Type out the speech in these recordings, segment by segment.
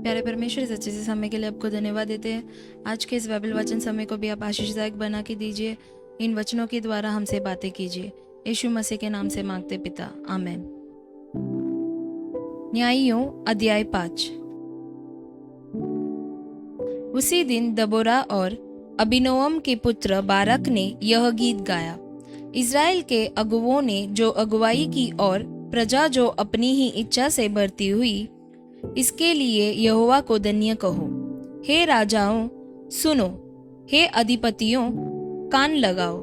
प्यारे परमेश्वर, इस अच्छे से समय के लिए आपको धन्यवाद देते हैं। आज के इस बाइबल वचन समय को भी आप आशीषदायक बना के दीजिए। इन वचनों के द्वारा हमसे बातें कीजिए। यीशु मसीह के नाम से मांगते पिता, आमीन। न्यायियों अध्याय 5। उसी दिन दबोरा और अबीनोअम के पुत्र बारक ने यह गीत गाया। इज़राइल के अगुवों ने जो अगुवाई की और प्रजा जो अपनी ही इच्छा से बढ़ती हुई, इसके लिए यहोवा को धन्य कहो। हे राजाओं सुनो, हे अधिपतियों कान लगाओ।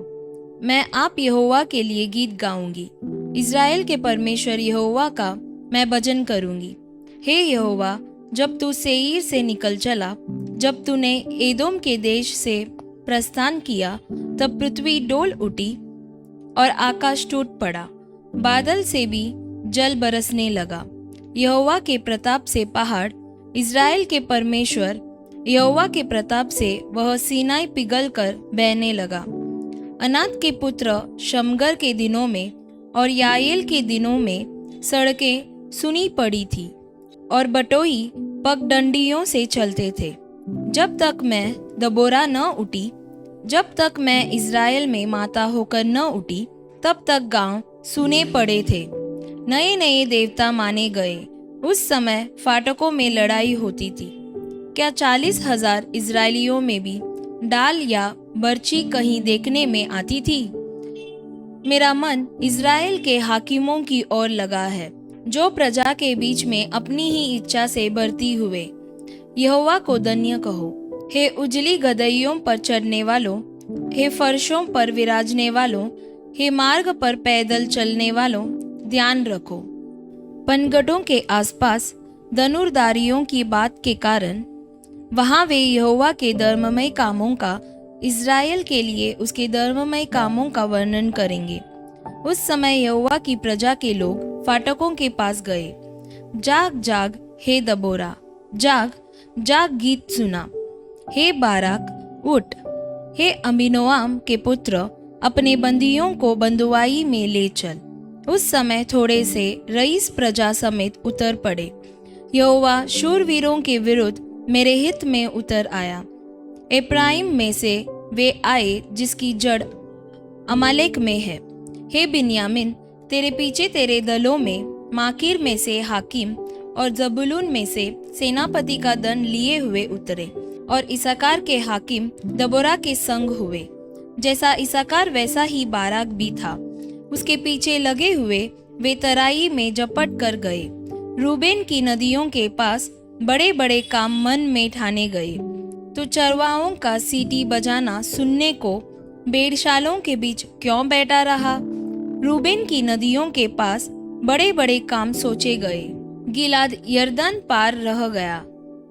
मैं आप यहोवा के लिए गीत गाऊंगी। इज़राइल के परमेश्वर यहोवा का मैं भजन करूंगी। हे यहोवा, जब तू सेईर से निकल चला, जब तूने एदोम के देश से प्रस्थान किया, तब पृथ्वी डोल उठी और आकाश टूट पड़ा। बादल से भी जल बरसने लगा। यहोवा के प्रताप से पहाड़, इज़राइल के परमेश्वर यहोवा के प्रताप से वह सीनाई पिघल कर बहने लगा। अनात के पुत्र शमगर के दिनों में और याएल के दिनों में सड़कें सुनी पड़ी थी और बटोही पगडंडियों से चलते थे। जब तक मैं दबोरा न उठी, जब तक मैं इज़राइल में माता होकर न उठी, तब तक गांव सुने पड़े थे। नए नए देवता माने गए। उस समय फाटकों में लड़ाई होती थी। क्या 40,000 इज़राइलियों में भी डाल या बर्ची कहीं देखने में आती थी? मेरा मन इज़राइल के हाकिमों की ओर लगा है, जो प्रजा के बीच में अपनी ही इच्छा से बढ़ती हुए। यहोवा को धन्य कहो। हे उजली गदहियों पर चढ़ने वालों, हे फर्शों पर विराजने वालों, हे मार्ग पर पैदल चलने वालों, ध्यान रखो। पनगढ़ों के आसपास धनुर्धारियों की बात के कारण वहां वे यहोवा के धर्ममय कामों का, इज़राइल के लिए उसके धर्ममय कामों का वर्णन करेंगे। उस समय यहोवा की प्रजा के लोग फाटकों के पास गए। जाग जाग हे दबोरा, जाग जाग गीत सुना। हे बाराक उठ। हे अबीनोअम के पुत्र, अपने बंदियों को बंधुआई में ले चल। उस समय थोड़े से रईस प्रजा समेत उतर पड़े। यहोवा शूरवीरों के विरुद्ध मेरे हित में उतर आया। एप्राइम में से वे आए जिसकी जड़ अमालेक में है। हे बिन्यामीन, तेरे पीछे तेरे दलों में माकीर में से हाकिम और जबूलून में से सेनापति का दंड लिए हुए उतरे और इसाकार के हाकिम दबोरा के संग हुए। जैसा इसाकार वैसा ही बाराक भी था। उसके पीछे लगे हुए वे तराई में झपट कर गए। रूबेन की नदियों के पास बड़े बड़े काम मन में ठाने गए। तो चरवाहों का सीटी बजाना सुनने को भेड़शालों के बीच क्यों बैठा रहा? रूबेन की नदियों के पास बड़े बड़े काम सोचे गए। गिलाद यरदन पार रह गया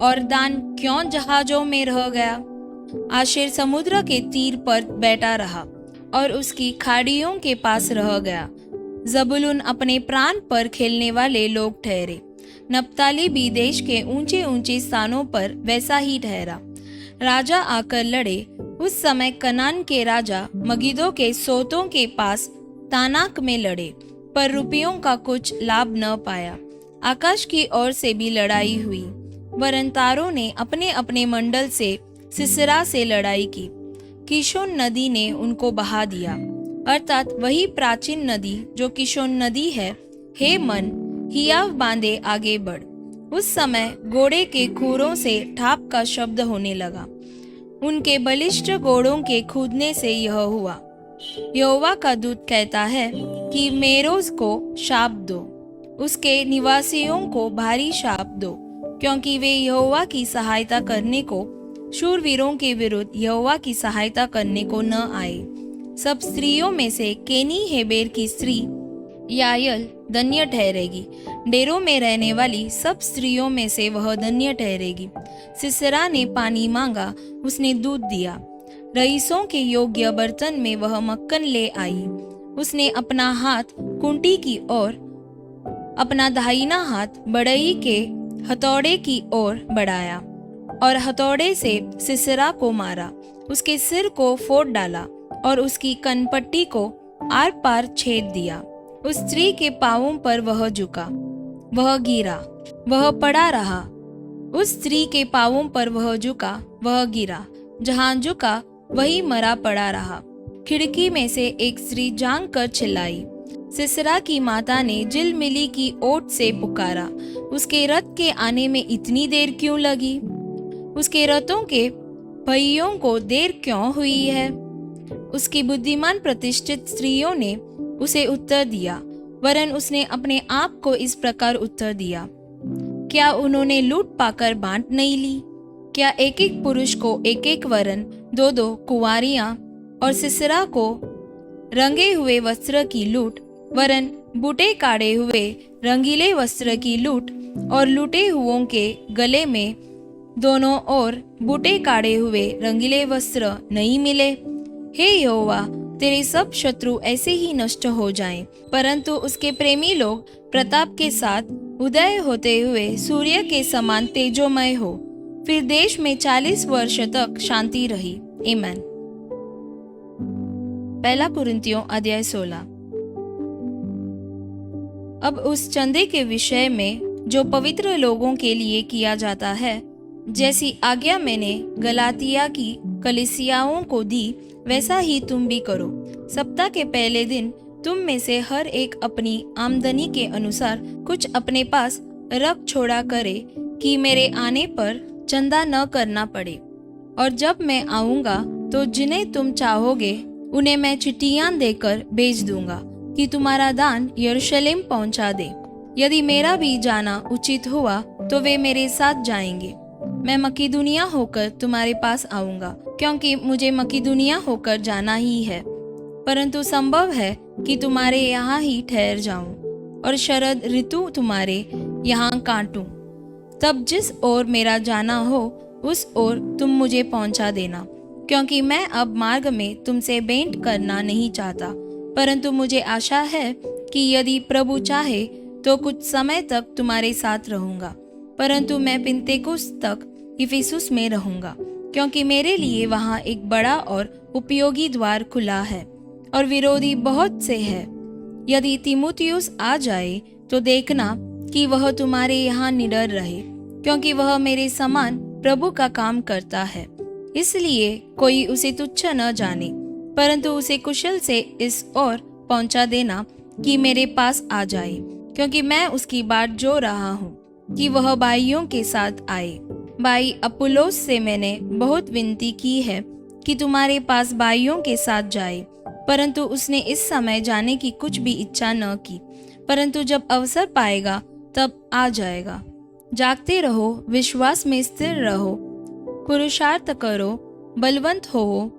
और दान क्यों जहाजों में रह गया? आशेर समुद्र के तीर पर बैठा रहा और उसकी खाड़ियों के पास रह गया। जबूलून अपने प्राण पर खेलने वाले लोग ठहरे। नप्ताली भी देश के ऊंचे ऊंचे स्थानों पर वैसा ही ठहरा। राजा आकर लड़े। उस समय कनान के राजा मगिदो के सोतों के पास तानाक में लड़े, पर रुपयों का कुछ लाभ न पाया। आकाश की ओर से भी लड़ाई हुई, वरन तारों ने अपने अपने मंडल से सिसरा से लड़ाई की। किशोन नदी ने उनको बहा दिया, अर्थात वही प्राचीन नदी जो किशोन नदी है। हे मन, हियाव बांधे आगे बढ़। उस समय घोड़े के खूरों से ठाप का शब्द होने लगा। उनके बलिष्ठ घोड़ों के कूदने से यह हुआ। यहोवा का दूत कहता है कि मेरोज को शाप दो, उसके निवासियों को भारी शाप दो, क्योंकि वे यहोवा की सहायता करने को, शूरवीरों के विरुद्ध यहोवा की सहायता करने को न आए। सब स्त्रियों में से केनी हेबेर की स्त्री यायल धन्य ठहरेगी। डेरों में रहने वाली सब स्त्रियों में से वह धन्य ठहरेगी। सिसरा ने पानी मांगा, उसने दूध दिया। रईसों के योग्य बर्तन में वह मक्खन ले आई। उसने अपना हाथ कुंटी की ओर, अपना दाहिना हाथ बढ़ई के हथौड़े की ओर बढ़ाया और हथौड़े से सिसरा को मारा। उसके सिर को फोड़ डाला और उसकी कनपट्टी को आर पार छेद दिया। उस स्त्री के पांवों पर वह झुका, वह गिरा, वह पड़ा रहा उस स्त्री के पांवों पर वह झुका, वह गिरा, जहां झुका वही मरा पड़ा रहा। खिड़की में से एक स्त्री जांग कर चिल्लाई। सिसरा की माता ने झिलमिली की ओट से पुकारा, उसके रथ के आने में इतनी देर क्यों लगी? उसके रथों के पहियों को देर क्यों हुई है? उसकी बुद्धिमान प्रतिष्ठित स्त्रियों ने उसे उत्तर दिया, वरन उसने अपने आप को इस प्रकार उत्तर दिया, क्या उन्होंने लूट पाकर बांट नहीं ली? क्या एक एक पुरुष को एक एक वरन, दो दो कुंवारियां और सिसरा को रंगे हुए वस्त्र की लूट, वरन बूटे काढ़े हुए रंगीले वस्त्र की लूट, और लूटे हुओं के गले में दोनों ओर बूटे काढ़े हुए रंगीले वस्त्र नहीं मिले? हे यहोवा, तेरे सब शत्रु ऐसे ही नष्ट हो जाएं, परंतु उसके प्रेमी लोग प्रताप के साथ उदय होते हुए सूर्य के समान तेजोमय हो। फिर देश में 40 वर्ष तक शांति रही। आमीन। पहला कुरिन्थियों अध्याय 16। अब उस चंदे के विषय में जो पवित्र लोगों के लिए किया जाता है, जैसी आज्ञा मैंने गलातिया की कलीसियाओं को दी, वैसा ही तुम भी करो। सप्ताह के पहले दिन तुम में से हर एक अपनी आमदनी के अनुसार कुछ अपने पास रख छोड़ा करे, कि मेरे आने पर चंदा न करना पड़े। और जब मैं आऊंगा तो जिन्हें तुम चाहोगे उन्हें मैं चिट्ठियां देकर भेज दूंगा कि तुम्हारा दान यरूशलेम पहुंचा दे। यदि मेरा भी जाना उचित हुआ तो वे मेरे साथ जाएंगे। मैं मकिदुनिया होकर तुम्हारे पास आऊंगा, क्योंकि मुझे मकिदुनिया होकर जाना ही है, परंतु संभव है कि तुम्हारे यहाँ ही ठहर जाऊं और शरद ऋतु तुम्हारे यहाँ काटूं। तब जिस ओर मेरा जाना हो उस ओर तुम मुझे पहुंचा देना, क्योंकि मैं अब मार्ग में तुमसे भेंट करना नहीं चाहता, परंतु मुझे आशा है कि यदि प्रभु चाहे तो कुछ समय तक तुम्हारे साथ रहूंगा। परंतु मैं पिन्तेकुस्त तक इफिसुस में रहूंगा, क्योंकि मेरे लिए वहाँ एक बड़ा और उपयोगी द्वार खुला है और विरोधी बहुत से हैं। यदि तीमुथियुस आ जाए तो देखना कि वह तुम्हारे यहाँ निडर रहे, क्योंकि वह मेरे समान प्रभु का काम करता है। इसलिए कोई उसे तुच्छ न जाने, परंतु उसे कुशल से इस ओर पहुंचा देना कि मेरे पास आ जाए, क्योंकि मैं उसकी बाट जो रहा हूँ कि वह भाइयों के साथ आए। भाई अपुल्लोस से मैंने बहुत विनती की है कि तुम्हारे पास भाइयों के साथ जाए, परंतु उसने इस समय जाने की कुछ भी इच्छा न की, परंतु जब अवसर पाएगा तब आ जाएगा। जागते रहो, विश्वास में स्थिर रहो, पुरुषार्थ करो, बलवंत हो,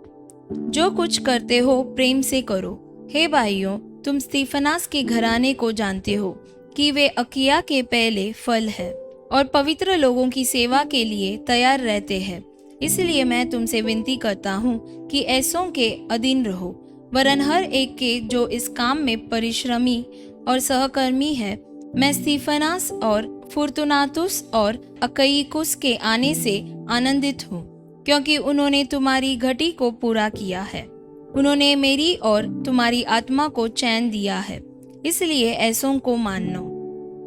जो कुछ करते हो प्रेम से करो। हे भाइयों, तुम स्तिफनास के घराने को जानते हो कि वे अकिया के पहले फल है और पवित्र लोगों की सेवा के लिए तैयार रहते हैं। इसलिए मैं तुमसे विनती करता हूँ कि ऐसों के अधीन रहो, वरन हर एक के जो इस काम में परिश्रमी और सहकर्मी है। मैं स्तिफनास और फुर्तुनातुस और अकईकुस के आने से आनंदित हूँ, क्योंकि उन्होंने तुम्हारी घटी को पूरा किया है। उन्होंने मेरी और तुम्हारी आत्मा को चैन दिया है, इसलिए ऐसों को मानो।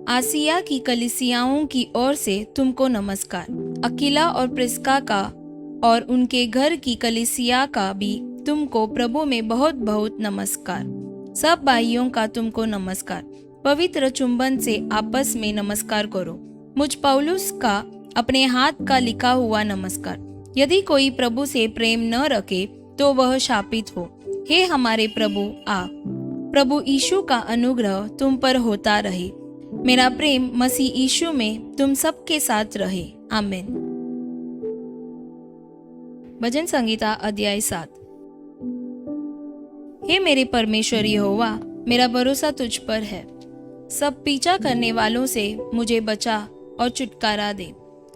आसिया की कलीसियाओं की ओर से तुमको नमस्कार। अकीला और प्रिस्का का और उनके घर की कलीसिया का भी तुमको प्रभु में बहुत बहुत नमस्कार। सब भाइयों का तुमको नमस्कार। पवित्र चुंबन से आपस में नमस्कार करो। मुझ पौलुस का अपने हाथ का लिखा हुआ नमस्कार। यदि कोई प्रभु से प्रेम न रखे तो वह शापित हो। हे हमारे प्रभु, प्रभु यीशु का अनुग्रह तुम पर होता रहे। मेरा प्रेम मसीह यीशु में तुम सबके साथ रहे। आमीन। भजन संगीता अध्याय 7। हे मेरे परमेश्वर यहोवा, मेरा भरोसा तुझ पर है। सब पीछा करने वालों से मुझे बचा और छुटकारा दे।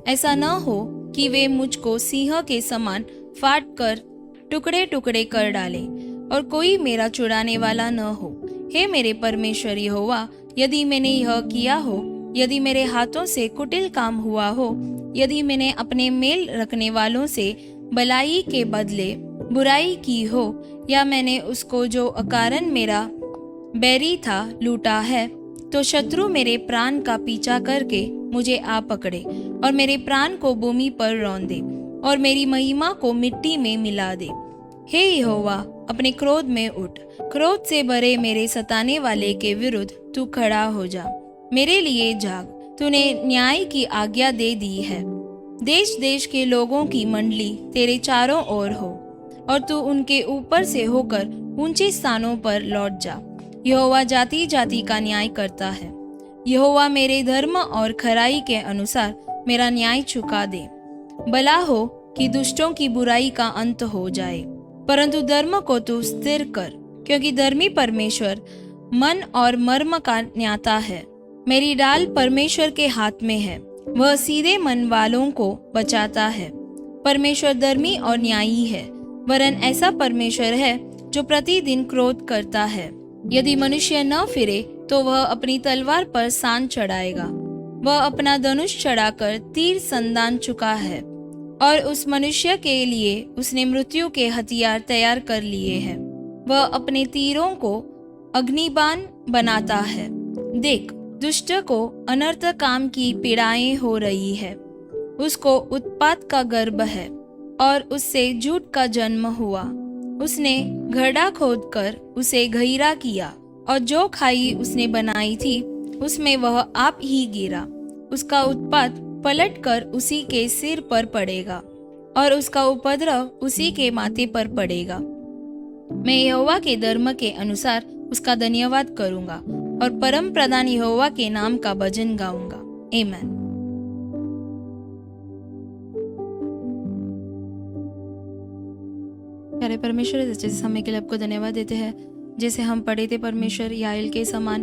ऐसा न हो कि वे मुझको सिंह के समान फाड़ कर टुकड़े टुकड़े कर डाले और कोई मेरा छुड़ाने वाला न हो। हे मेरे परमेश्वर यहोवा, यदि मैंने यह किया हो, यदि मेरे हाथों से कुटिल काम हुआ हो, यदि मैंने अपने मेल रखने वालों से भलाई के बदले बुराई की हो, या मैंने उसको जो अकारण मेरा बैरी था लूटा है, तो शत्रु मेरे प्राण का पीछा करके मुझे आ पकड़े और मेरे प्राण को भूमि पर रौंद दे और मेरी महिमा को मिट्टी में मिला दे। हे यहोवा, अपने क्रोध में उठ, क्रोध से भरे मेरे सताने वाले के विरुद्ध तू खड़ा हो जा। मेरे लिए जाग, तूने न्याय की आज्ञा दे दी है। देश देश के लोगों की मंडली तेरे चारों ओर हो और तू उनके ऊपर से होकर ऊंचे स्थानों पर लौट जा। यहोवा जाति जाति का न्याय करता है। यहोवा मेरे धर्म और खराई के अनुसार मेरा न्याय चुका दे। भला हो कि दुष्टों की बुराई का अंत हो जाए, परंतु धर्म को तू स्थिर कर, क्योंकि धर्मी परमेश्वर मन और मर्म का न्याता है। मेरी डाल परमेश्वर के हाथ में है, वह सीधे मन वालों को बचाता है। परमेश्वर धर्मी और न्यायी है, वरन ऐसा परमेश्वर है जो प्रतिदिन क्रोध करता है। यदि मनुष्य न फिरे तो वह अपनी तलवार पर सान चढ़ाएगा। वह अपना धनुष चढ़ाकर तीर संदान चुका है और उस मनुष्य के लिए उसने मृत्यु के हथियार तैयार कर लिए हैं। वह अपने तीरों को अग्निबाण बनाता है। देख, दुष्ट को अनर्थ काम की पीड़ाएं हो रही है। उसको उत्पात का गर्भ है और उससे झूठ का जन्म हुआ। उसने गड्ढा खोदकर उसे गहरा किया और जो खाई उसने बनाई थी उसमें वह आप ही गिरा। उसका उत्पात पलटकर उसी के सिर पर पड़ेगा और उसका उपद्रव उसी के माथे पर पड़ेगा। मैं यहोवा के धर्म के अनुसार उसका धन्यवाद करूंगा और परम प्रधान यहोवा के नाम का भजन गाऊंगा। आमीन। प्यारे परमेश्वर, जैसे समय के लिए आपको धन्यवाद देते हैं। जैसे हम पढ़े थे परमेश्वर, याएल के समान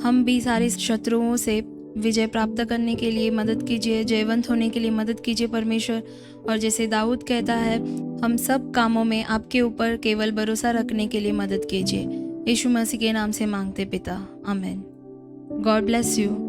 हम भी सारे शत्रुओं से विजय प्राप्त करने के लिए मदद कीजिए, जयवंत होने के लिए मदद कीजिए परमेश्वर। और जैसे दाऊद कहता है, हम सब कामों में आपके ऊपर केवल भरोसा रखने के लिए मदद कीजिए। यीशु मसीह के नाम से मांगते पिता, आमीन। God bless you.